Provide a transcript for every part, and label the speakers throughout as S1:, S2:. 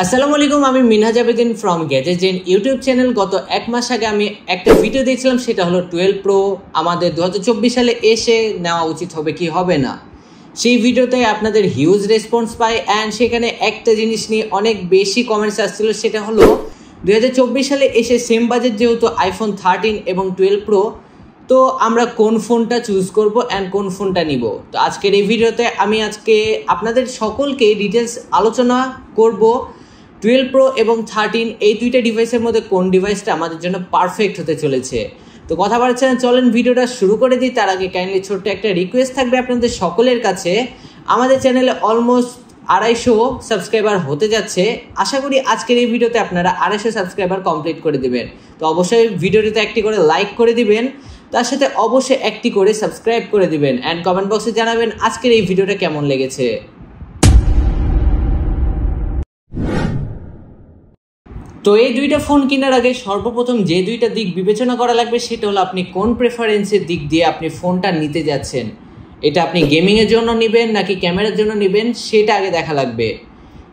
S1: আসসালামু আলাইকুম, আমি Minhaj Abedin from Gadgetzen YouTube channel. গত এক মাস আগে আমি একটা ভিডিও দিয়েছিলাম, সেটা হলো 12 প্রো আমাদের 2024 সালে এসে নেওয়া উচিত হবে কি হবে না। সেই ভিডিওতে আপনাদের হিউজ রেসপন্স পাই অ্যান্ড সেখানে একটা জিনিস নিয়ে অনেক বেশি কমেন্টস আসছিল, সেটা হলো 2024 সালে এসে সেম বাজেট যেহেতু আইফোন 13 এবং 12 প্রো, তো আমরা কোন ফোনটা চুজ করব অ্যান্ড কোন ফোনটা নিব। তো আজকের এই ভিডিওতে আমি আপনাদের সকলকে ডিটেলস আলোচনা করব 12 প্রো এবং 13 এই দুইটা ডিভাইসের মধ্যে কোন ডিভাইসটা আমাদের জন্য পারফেক্ট হতে চলেছে। তো কথা বাড়ছে না, চলেন ভিডিওটা শুরু করে দিই। তার আগে কাইন্ডলি ছোট্ট একটা রিকোয়েস্ট থাকবে আপনাদের সকলের কাছে। আমাদের চ্যানেলে অলমোস্ট 250 সাবস্ক্রাইবার হতে যাচ্ছে। আশা করি আজকের এই ভিডিওতে আপনারা 250 সাবস্ক্রাইবার কমপ্লিট করে দিবেন। তো অবশ্যই ভিডিওটিতে একটি করে লাইক করে দিবেন, তার সাথে অবশ্যই একটি করে সাবস্ক্রাইব করে দিবেন অ্যান্ড কমেন্ট বক্সে জানাবেন আজকের এই ভিডিওটা কেমন লেগেছে। তো এই দুইটা ফোন কেনার আগে সর্বপ্রথম যে দুইটা দিক বিবেচনা করা লাগবে, সেটা হলো আপনি কোন প্রেফারেন্সের দিক দিয়ে আপনি ফোনটা নিতে যাচ্ছেন। এটা আপনি গেমিংয়ের জন্য নেবেন নাকি ক্যামেরার জন্য নেবেন, সেটা আগে দেখা লাগবে।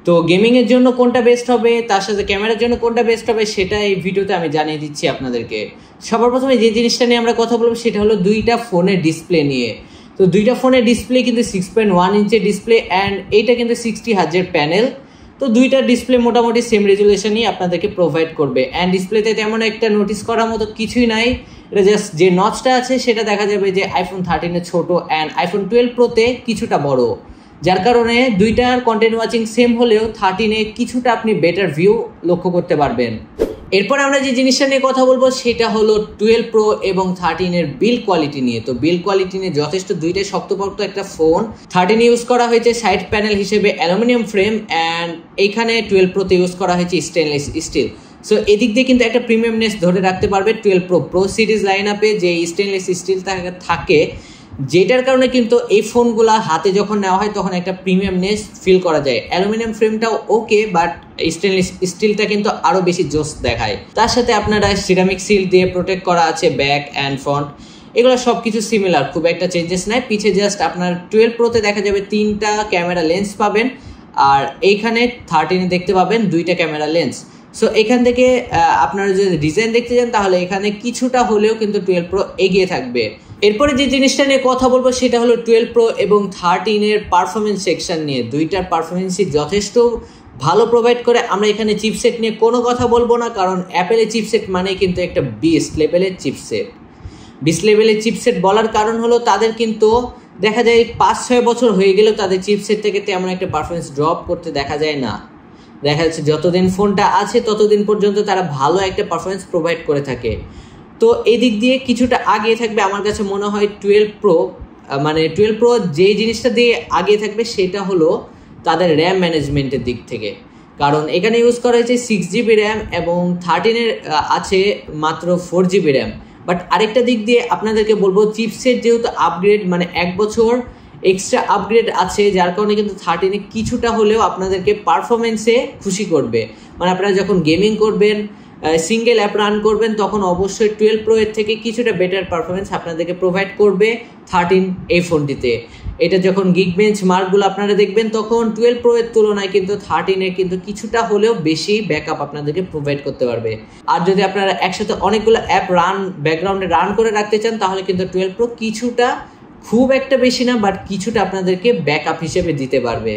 S1: তো গেমিংয়ের জন্য কোনটা বেস্ট হবে, তার সাথে ক্যামেরার জন্য কোনটা বেস্ট হবে, সেটা এই ভিডিওতে আমি জানিয়ে দিচ্ছি আপনাদেরকে। সবার প্রথমে যে জিনিসটা নিয়ে আমরা কথা বলবো সেটা হলো দুইটা ফোনের ডিসপ্লে নিয়ে। তো দুইটা ফোনের ডিসপ্লে কিন্তু 6.1 ইঞ্চের ডিসপ্লে অ্যান্ড এইটা কিন্তু 60 হার্জের প্যানেল। তো দুইটা ডিসপ্লে মোটামুটি সেম রেজুলেশনই আপনাদেরকে প্রোভাইড করবে অ্যান্ড ডিসপ্লেতে তেমন একটা নোটিস করার মতো কিছুই নাই। এটা জাস্ট যে নচটা আছে সেটা দেখা যাবে যে আইফোন 13 ছোট অ্যান্ড আইফোন 12 প্রোতে কিছুটা বড়, যার কারণে দুইটার কন্টেন্ট ওয়াচিং সেম হলেও 13 কিছুটা আপনি বেটার ভিউ লক্ষ্য করতে পারবেন। এরপর আমরা যে জিনিসটা নিয়ে কথা বলবো সেটা হলো 12 প্রো এবং 13 বিল্ড কোয়ালিটি নিয়ে। তো বিল্ড কোয়ালিটি নিয়ে যথেষ্ট দুইটাই শক্তপোক্ত একটা ফোন। 13 ইউজ করা হয়েছে সাইড প্যানেল হিসেবে অ্যালুমিনিয়াম ফ্রেম অ্যান্ড এইখানে 12 প্রোতে ইউজ করা হয়েছে স্টেনলেস স্টিল। সো এদিক দিয়ে কিন্তু একটা প্রিমিয়ামনেস ধরে রাখতে পারবে 12 প্রো সিরিজ লাইন আপে যে স্টেনলেস স্টিল থাকে, যেটার কারণে কিন্তু এই ফোনগুলা হাতে যখন নেওয়া হয় তখন একটা প্রিমিয়ামনেস ফিল করা যায়। অ্যালুমিনিয়াম ফ্রেমটাও ওকে, বাট স্টেনলেস স্টিলটা কিন্তু আরও বেশি জোস দেখায়। তার সাথে আপনারা সিরামিক সিল দিয়ে প্রোটেক্ট করা আছে ব্যাক অ্যান্ড ফ্রন্ট, এগুলো সব কিছু সিমিলার, খুব একটা চেঞ্জেস নাই। পিছে জাস্ট আপনার 12 প্রোতে দেখা যাবে 3টা ক্যামেরা লেন্স পাবেন আর এইখানে 13 দেখতে পাবেন 2টা ক্যামেরা লেন্স। সো এখান থেকে আপনারা যদি ডিজাইন দেখতে চান তাহলে এখানে কিছুটা হলেও কিন্তু 12 প্রো এগিয়ে থাকবে। এরপরে যে জিনিসটা নিয়ে কথা বলবো সেটা হলো 12 প্রো এবং 13 পারফরমেন্স সেকশন নিয়ে। দুইটার পারফরমেন্সই যথেষ্ট ভালো প্রোভাইড করে। আমরা এখানে চিপসেট নিয়ে কোনো কথা বলবো না, কারণ অ্যাপেলের চিপসেট মানে কিন্তু একটা বিস্ট লেভেলের চিপসেট বলার কারণ হলো তাদের কিন্তু দেখা যায় 5-6 বছর হয়ে গেলেও তাদের চিপসেট থেকে তেমন একটা পারফরমেন্স ড্রপ করতে দেখা যায় না। দেখা যাচ্ছে যতদিন ফোনটা আছে ততদিন পর্যন্ত তারা ভালো একটা পারফরমেন্স প্রোভাইড করে থাকে। তো এই দিক দিয়ে কিছুটা আগিয়ে থাকবে আমার কাছে মনে হয় 12 প্রো। মানে 12 প্রো যেই জিনিসটা দিয়ে আগিয়ে থাকবে সেটা হলো তাদের র্যাম ম্যানেজমেন্টের দিক থেকে, কারণ এখানে ইউজ করা হয়েছে 6GB র্যাম এবং 13 আছে মাত্র 4GB র্যাম। বাট আরেকটা দিক দিয়ে আপনাদেরকে বলবো, চিপসেট যেহেতু আপগ্রেড মানে 1 বছর এক্সট্রা আপগ্রেড আছে, যার কারণে কিন্তু 13 কিছুটা হলেও আপনাদেরকে পারফরমেন্সে খুশি করবে। মানে আপনারা যখন গেমিং করবেন, সিঙ্গেল অ্যাপ রান করবেন, তখন অবশ্যই 12 প্রো এর থেকে কিছুটা বেটার পারফরমেন্স আপনাদেরকে প্রোভাইড করবে 13 এই ফোনটিতে। এটা যখন গিগবেঞ্চ মার্কগুলো আপনারা দেখবেন তখন 12 প্রো এর তুলনায় কিন্তু 13 কিন্তু কিছুটা হলেও বেশি ব্যাকআপ আপনাদেরকে প্রোভাইড করতে পারবে। আর যদি আপনারা একসাথে অনেকগুলো অ্যাপ ব্যাকগ্রাউন্ডে রান করে রাখতে চান তাহলে কিন্তু 12 প্রো কিছুটা, খুব একটা বেশি না, বাট কিছুটা আপনাদেরকে ব্যাকআপ হিসেবে দিতে পারবে।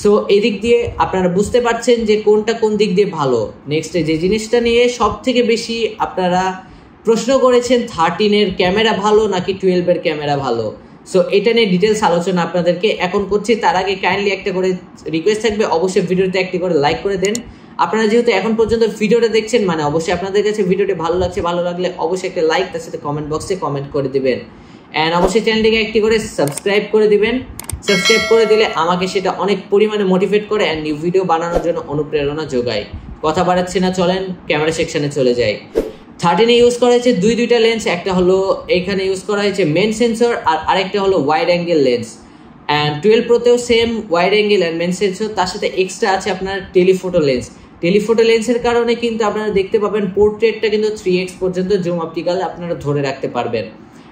S1: সো এদিক দিয়ে আপনারা বুঝতে পারছেন যে কোনটা কোন দিক দিয়ে ভালো। নেক্সট যে জিনিসটা নিয়ে সব থেকে বেশি আপনারা প্রশ্ন করেছেন 13 ক্যামেরা ভালো নাকি 12 ক্যামেরা ভালো। সো এটা নিয়ে ডিটেলস আলোচনা আপনাদেরকে এখন করছি। তার আগে কাইন্ডলি একটা করে রিকোয়েস্ট থাকবে, অবশ্যই ভিডিওতে একটি করে লাইক করে দেন। আপনারা যেহেতু এখন পর্যন্ত ভিডিওটা দেখছেন মানে অবশ্যই আপনাদের কাছে ভিডিওটি ভালো লাগছে, ভালো লাগলে অবশ্যই একটা লাইক, তার সাথে কমেন্ট বক্সে কমেন্ট করে দিবেন অ্যান্ড অবশ্যই চ্যানেলটিকে একটি করে সাবস্ক্রাইব করে দিবেন। সাবস্ক্রাইব করে দিলে আমাকে সেটা অনেক পরিমাণে মোটিভেট করে অ্যান্ড নিউ ভিডিও বানানোর জন্য অনুপ্রেরণা যোগায়। কথা বাড়াচ্ছি না, চলেন ক্যামেরা সেকশনে চলে যাই। 13 ইউজ করা হয়েছে দুইটা লেন্স, একটা হলো এইখানে ইউজ করা হয়েছে মেন সেন্সর আর আরেকটা হলো ওয়াইড অ্যাঙ্গেল লেন্স। অ্যান্ড 12 প্রোতেও same wide angle and main sensor, তার সাথে এক্সট্রা আছে আপনার টেলিফোটো লেন্সের কারণে কিন্তু আপনারা দেখতে পাবেন পোর্ট্রেটটা কিন্তু 3x পর্যন্ত জুম অপটিক্যাল আপনারা ধরে রাখতে পারবেন।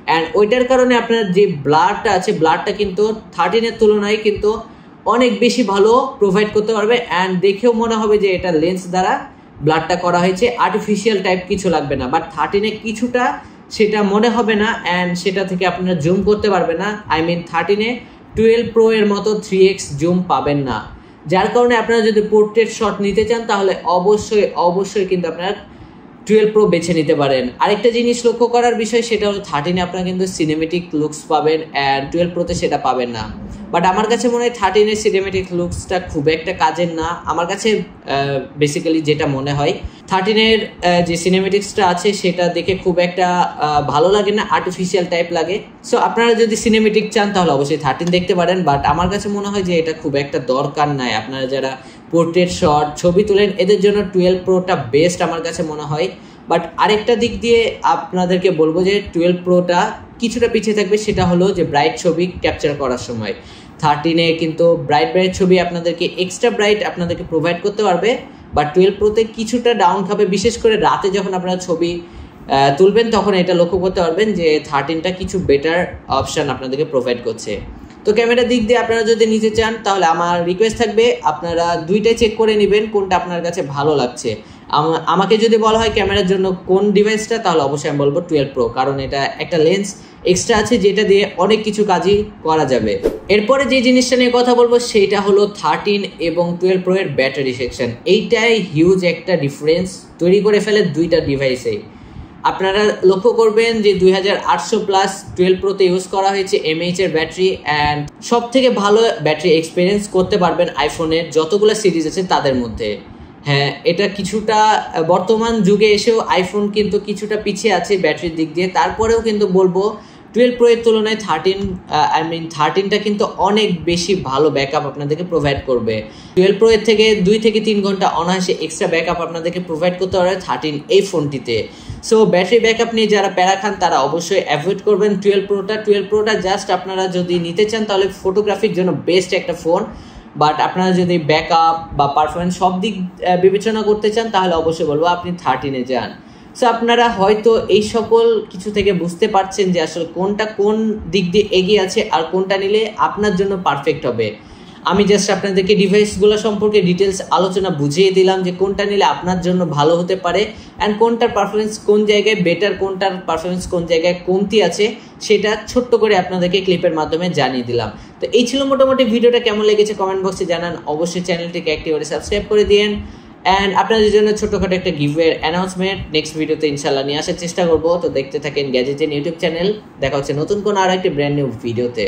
S1: অ্যান্ড ওইটার কারণে আপনার যে ব্লারটা আছে, ব্লারটা কিন্তু 13 তুলনায় কিন্তু অনেক বেশি ভালো প্রোভাইড করতে পারবে অ্যান্ড দেখেও মনে হবে যে এটা লেন্স দ্বারা ব্লাডটা করা হয়েছে, আর্টিফিশিয়াল টাইপ কিছু লাগবে না। বাট 13-এ কিছুটা সেটা মনে হবে না অ্যান্ড সেটা থেকে আপনারা জুম করতে পারবে না। আই মিন 13-এ 12 Pro এর মতো 3x জুম পাবেন না, যার কারণে আপনারা যদি পোর্ট্রেট শট নিতে চান তাহলে অবশ্যই কিন্তু আপনারা 12 Pro বেছে নিতে পারেন। আরেকটা জিনিস লক্ষ্য করার বিষয় সেটা হলো 13-এ আপনারা কিন্তু সিনেমেটিক লুকস পাবেন অ্যান্ড 12 Pro-তে সেটা পাবেন না। বাট আমার কাছে মনে হয় 13-এর সিনেমেটিক লুকসটা খুব একটা কাজের না। আমার কাছে বেসিক্যালি যেটা মনে হয় 13-এর যে সিনেমেটিক্সটা আছে সেটা দেখে খুব একটা ভালো লাগে না, আর্টিফিশিয়াল টাইপ লাগে। সো আপনারা যদি সিনেমেটিক চান তাহলে অবশ্যই 13 দেখতে পারেন। বাট আমার কাছে মনে হয় যে এটা খুব একটা দরকার নাই। আপনারা যারা পোর্ট্রেট শট ছবি তোলেন এদের জন্য 12 Pro-টা বেস্ট আমার কাছে মনে হয়। বাট আরেকটা দিক দিয়ে আপনাদেরকে বলবো যে 12 Pro-টা কিছুটা পিছিয়ে থাকবে, সেটা হলো যে ব্রাইট ছবি ক্যাপচার করার সময়। 13-এ কিন্তু ব্রাইট ছবি আপনাদেরকে এক্সট্রা ব্রাইট আপনাদেরকে প্রোভাইড করতে পারবে, বাট 12 Pro-তে কিছুটা ডাউন হবে। বিশেষ করে রাতে যখন আপনারা ছবি তুলবেন তখন এটা লক্ষ্য করতে পারবেন যে 13টা কিছু বেটার অপশান আপনাদেরকে প্রোভাইড করছে। তো ক্যামেরার দিক দিয়ে আপনারা যদি নিতে চান তাহলে আমার রিকোয়েস্ট থাকবে আপনারা দুইটাই চেক করে নেবেন কোনটা আপনার কাছে ভালো লাগছে। আমাকে যদি বলা হয় ক্যামেরার জন্য কোন ডিভাইসটা, তাহলে অবশ্যই আমি বলবো 12 Pro, কারণ এটা একটা লেন্স এক্সট্রা আছে যেটা দিয়ে অনেক কিছু কাজই করা যাবে। এরপরে যে জিনিসটা নিয়ে কথা বলবো সেটা হলো 13 এবং 12 Pro এর ব্যাটারি সেকশন। এইটাই হিউজ একটা ডিফারেন্স তৈরি করে ফেলে দুইটা ডিভাইসেই। আপনারা লক্ষ্য করবেন যে 2800+ 12 Pro-তে ইউজ করা হয়েছে mAh এর ব্যাটারি অ্যান্ড সব থেকে ভালো ব্যাটারি এক্সপিরিয়েন্স করতে পারবেন আইফোনের যতগুলো সিরিজ আছে তাদের মধ্যে। হ্যাঁ, এটা কিছুটা বর্তমান যুগে এসেও আইফোন কিন্তু কিছুটা পিছিয়ে আছে ব্যাটারির দিক দিয়ে। তারপরেও কিন্তু বলবো 12 Pro এর তুলনায় 13টা কিন্তু অনেক বেশি ভালো ব্যাকআপ আপনাদেরকে প্রোভাইড করবে। 12 Pro এর থেকে 2 থেকে 3 ঘন্টা অনায়াসে এক্সট্রা ব্যাকআপ আপনাদেরকে প্রোভাইড করতে পারবে 13 এই ফোনটিতে। সো ব্যাটারি ব্যাকআপ নিয়ে যারা প্যারা খান তারা অবশ্যই অ্যাভয়েড করবেন 12 Pro-টা। 12 Pro-টা জাস্ট আপনারা যদি নিতে চান তাহলে ফটোগ্রাফির জন্য বেস্ট একটা ফোন, বাট আপনারা যদি ব্যাকআপ বা পারফরমেন্স সব দিক বিবেচনা করতে চান তাহলে অবশ্যই বলবো আপনি 13-এ যান। সো আপনারা হয়তো এই সকল কিছু থেকে বুঝতে পারছেন যে আসলে কোনটা কোন দিক দিয়ে এগিয়ে আছে আর কোনটা নিলে আপনার জন্য পারফেক্ট হবে। আমি জাস্ট আপনাদেরকে ডিভাইসগুলো সম্পর্কে ডিটেলস আলোচনা বুঝিয়ে দিলাম যে কোনটা নিলে আপনার জন্য ভালো হতে পারে অ্যান্ড কোনটার পারফরমেন্স কোন জায়গায় বেটার, কোনটার পারফরমেন্স কোন জায়গায় কমতি আছে সেটা ছোট্ট করে আপনাদেরকে ক্লিপের মাধ্যমে জানিয়ে দিলাম। তো এই ছিল মোটামুটি ভিডিওটা। কেমন লেগেছে কমেন্ট বক্সে জানান। অবশ্যই চ্যানেলটিকে একটি করে সাবস্ক্রাইব করে দিন অ্যান্ড আপনাদের জন্য ছোট্টখাটো একটা গিভওয়ে অ্যানাউন্সমেন্ট নেক্সট ভিডিওতে ইনশাল্লাহ নিয়ে আসার চেষ্টা করবো। তো দেখতে থাকেন গ্যাজেটের ইউটিউব চ্যানেল। দেখা হচ্ছে নতুন কোনো আর একটি ব্র্যান্ড নিউ ভিডিওতে।